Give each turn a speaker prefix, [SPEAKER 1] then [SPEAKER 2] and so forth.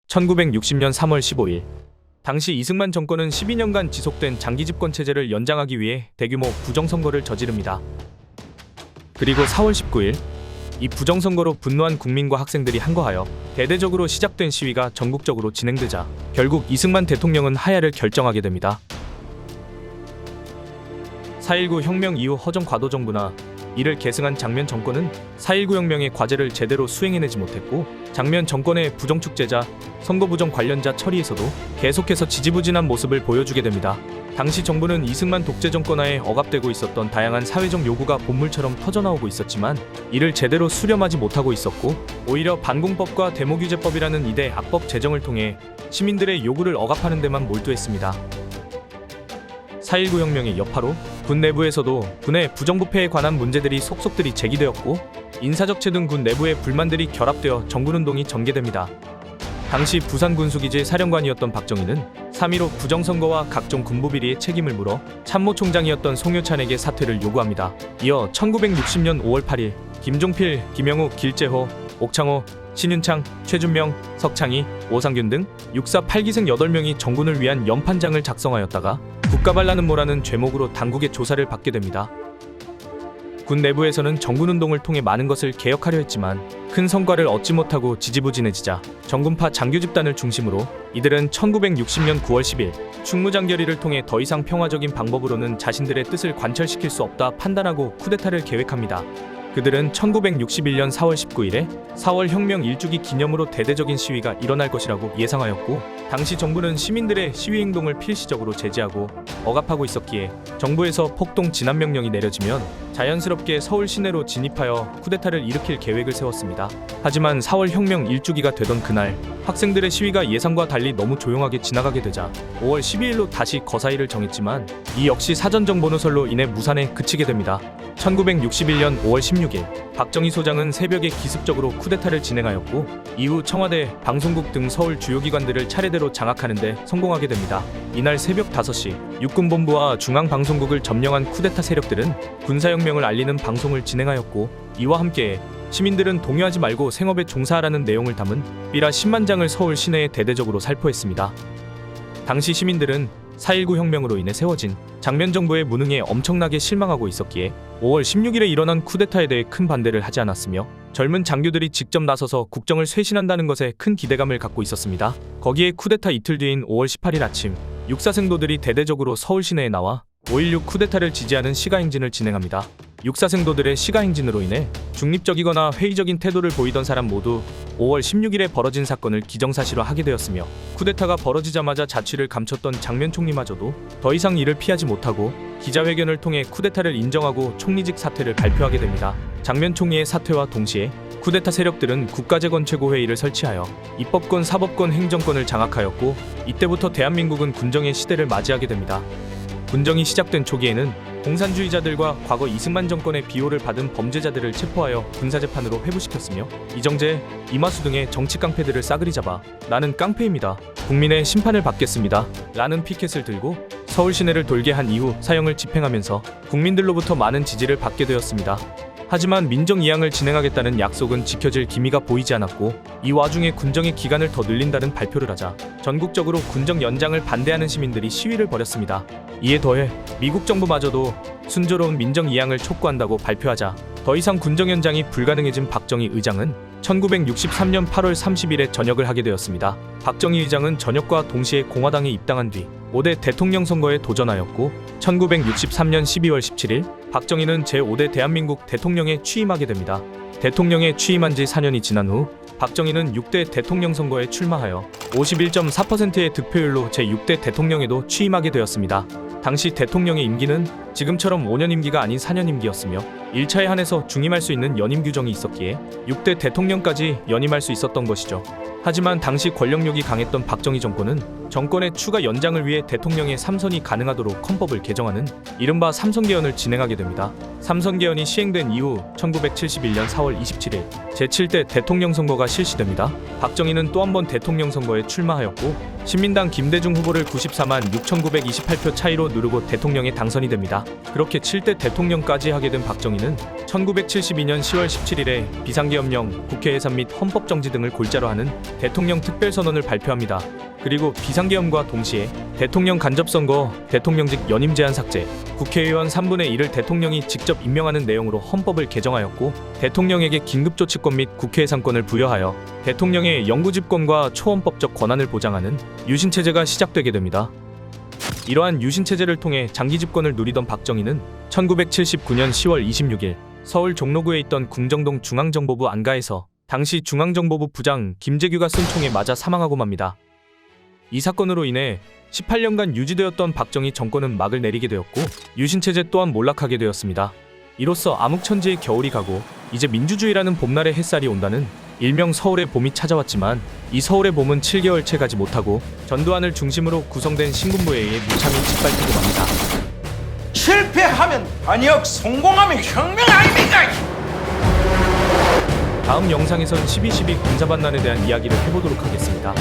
[SPEAKER 1] 1960년 3월 15일 당시 이승만 정권은 12년간 지속된 장기 집권 체제를 연장하기 위해 대규모 부정선거를 저지릅니다. 그리고 4월 19일 이 부정선거로 분노한 국민과 학생들이 항거하여 대대적으로 시작된 시위가 전국적으로 진행되자 결국 이승만 대통령은 하야를 결정하게 됩니다. 4.19 혁명 이후 허정 과도 정부나 이를 계승한 장면 정권은 4.19 혁명의 과제를 제대로 수행해내지 못했고 장면 정권의 부정축제자, 선거 부정 관련자 처리에서도 계속해서 지지부진한 모습을 보여주게 됩니다. 당시 정부는 이승만 독재 정권하에 억압되고 있었던 다양한 사회적 요구가 본물처럼 터져나오고 있었지만 이를 제대로 수렴하지 못하고 있었고 오히려 반공법과 데모규제법이라는 이대 악법 제정을 통해 시민들의 요구를 억압하는 데만 몰두했습니다. 4.19 혁명의 여파로 군 내부에서도 군의 부정부패에 관한 문제들이 속속들이 제기되었고 인사적체 등 군 내부의 불만들이 결합되어 정군운동이 전개됩니다. 당시 부산군수기지 사령관이었던 박정희는 3.15 부정선거와 각종 군부비리의 책임을 물어 참모총장이었던 송효찬에게 사퇴를 요구합니다. 이어 1960년 5월 8일 김종필, 김영욱, 길재호, 옥창호, 신윤창, 최준명, 석창희, 오상균 등 육사 8기생 8명이 정군을 위한 연판장을 작성하였다가 국가반란음모라는 죄목으로 당국의 조사를 받게 됩니다. 군 내부에서는 정군운동을 통해 많은 것을 개혁하려 했지만 큰 성과를 얻지 못하고 지지부진해지자 정군파 장교 집단을 중심으로 이들은 1960년 9월 10일 충무장결의를 통해 더 이상 평화적인 방법으로는 자신들의 뜻을 관철시킬 수 없다 판단하고 쿠데타를 계획합니다. 그들은 1961년 4월 19일에 4월 혁명 1주기 기념으로 대대적인 시위가 일어날 것이라고 예상하였고 당시 정부는 시민들의 시위 행동을 필시적으로 제지하고 억압하고 있었기에 정부에서 폭동 진압 명령이 내려지면 자연스럽게 서울 시내로 진입하여 쿠데타를 일으킬 계획을 세웠습니다. 하지만 4월 혁명 1주기가 되던 그날 학생들의 시위가 예상과 달리 너무 조용하게 지나가게 되자 5월 12일로 다시 거사일을 정했지만 이 역시 사전 정보 누설로 인해 무산에 그치게 됩니다. 1961년 5월 16일 박정희 소장은 새벽에 기습적으로 쿠데타를 진행하였고 이후 청와대, 방송국 등 서울 주요 기관들을 차례대로 장악하는 데 성공하게 됩니다. 이날 새벽 5시 육군본부와 중앙방송국을 점령한 쿠데타 세력들은 군사혁명을 알리는 방송을 진행하였고 이와 함께 시민들은 동요하지 말고 생업에 종사하라는 내용을 담은 삐라 10만 장을 서울 시내에 대대적으로 살포했습니다. 당시 시민들은 4.19 혁명으로 인해 세워진 장면 정부의 무능에 엄청나게 실망하고 있었기에 5월 16일에 일어난 쿠데타에 대해 큰 반대를 하지 않았으며 젊은 장교들이 직접 나서서 국정을 쇄신한다는 것에 큰 기대감을 갖고 있었습니다. 거기에 쿠데타 이틀 뒤인 5월 18일 아침 육사생도들이 대대적으로 서울 시내에 나와 5.16 쿠데타를 지지하는 시가행진을 진행합니다. 육사생도들의 시가행진으로 인해 중립적이거나 회의적인 태도를 보이던 사람 모두 5월 16일에 벌어진 사건을 기정사실화하게 되었으며 쿠데타가 벌어지자마자 자취를 감췄던 장면 총리마저도 더 이상 이를 피하지 못하고 기자회견을 통해 쿠데타를 인정하고 총리직 사퇴를 발표하게 됩니다. 장면 총리의 사퇴와 동시에 쿠데타 세력들은 국가재건 최고회의를 설치하여 입법권, 사법권, 행정권을 장악하였고 이때부터 대한민국은 군정의 시대를 맞이하게 됩니다. 군정이 시작된 초기에는 공산주의자들과 과거 이승만 정권의 비호를 받은 범죄자들을 체포하여 군사재판으로 회부시켰으며 이정재, 이마수 등의 정치 깡패들을 싸그리 잡아 나는 깡패입니다. 국민의 심판을 받겠습니다. 라는 피켓을 들고 서울 시내를 돌게 한 이후 사형을 집행하면서 국민들로부터 많은 지지를 받게 되었습니다. 하지만 민정 이양을 진행하겠다는 약속은 지켜질 기미가 보이지 않았고 이 와중에 군정의 기간을 더 늘린다는 발표를 하자 전국적으로 군정 연장을 반대하는 시민들이 시위를 벌였습니다. 이에 더해 미국 정부마저도 순조로운 민정 이양을 촉구한다고 발표하자 더 이상 군정 연장이 불가능해진 박정희 의장은 1963년 8월 30일에 전역을 하게 되었습니다. 박정희 의장은 전역과 동시에 공화당에 입당한 뒤 5대 대통령 선거에 도전하였고 1963년 12월 17일 박정희는 제5대 대한민국 대통령에 취임하게 됩니다. 대통령에 취임한 지 4년이 지난 후 박정희는 6대 대통령 선거에 출마하여 51.4%의 득표율로 제6대 대통령에도 취임하게 되었습니다. 당시 대통령의 임기는 지금처럼 5년 임기가 아닌 4년 임기였으며 1차에 한해서 중임할 수 있는 연임 규정이 있었기에 6대 대통령까지 연임할 수 있었던 것이죠. 하지만 당시 권력욕이 강했던 박정희 정권은 정권의 추가 연장을 위해 대통령의 3선이 가능하도록 헌법을 개정하는 이른바 삼선개헌을 진행하게 됩니다. 삼선개헌이 시행된 이후 1971년 4월 27일 제7대 대통령 선거가 실시됩니다. 박정희는 또 한 번 대통령 선거에 출마하였고 신민당 김대중 후보를 94만 6,928표 차이로 누르고 대통령에 당선이 됩니다. 그렇게 7대 대통령까지 하게 된 박정희는 박정희는 1972년 10월 17일에 비상계엄령, 국회 해산 및 헌법정지 등을 골자로 하는 대통령 특별선언을 발표합니다. 그리고 비상계엄과 동시에 대통령 간접선거, 대통령직 연임 제한 삭제, 국회의원 3분의 1을 대통령이 직접 임명하는 내용으로 헌법을 개정하였고, 대통령에게 긴급조치권 및 국회 해산권을 부여하여 대통령의 영구집권과 초헌법적 권한을 보장하는 유신체제가 시작되게 됩니다. 이러한 유신체제를 통해 장기집권을 누리던 박정희는 1979년 10월 26일 서울 종로구에 있던 궁정동 중앙정보부 안가에서 당시 중앙정보부 부장 김재규가 쏜 총에 맞아 사망하고 맙니다. 이 사건으로 인해 18년간 유지되었던 박정희 정권은 막을 내리게 되었고, 유신체제 또한 몰락하게 되었습니다. 이로써 암흑천지의 겨울이 가고 이제 민주주의라는 봄날의 햇살이 온다는 일명 서울의 봄이 찾아왔지만, 이 서울의 봄은 7개월 채 가지 못하고 전두환을 중심으로 구성된 신군부에 의해 무참히 짓밟히고 맙니다.
[SPEAKER 2] 실패하면 반역, 성공하면 혁명 아닙니까?
[SPEAKER 1] 다음 영상에선 12.12 군사반란에 대한 이야기를 해보도록 하겠습니다.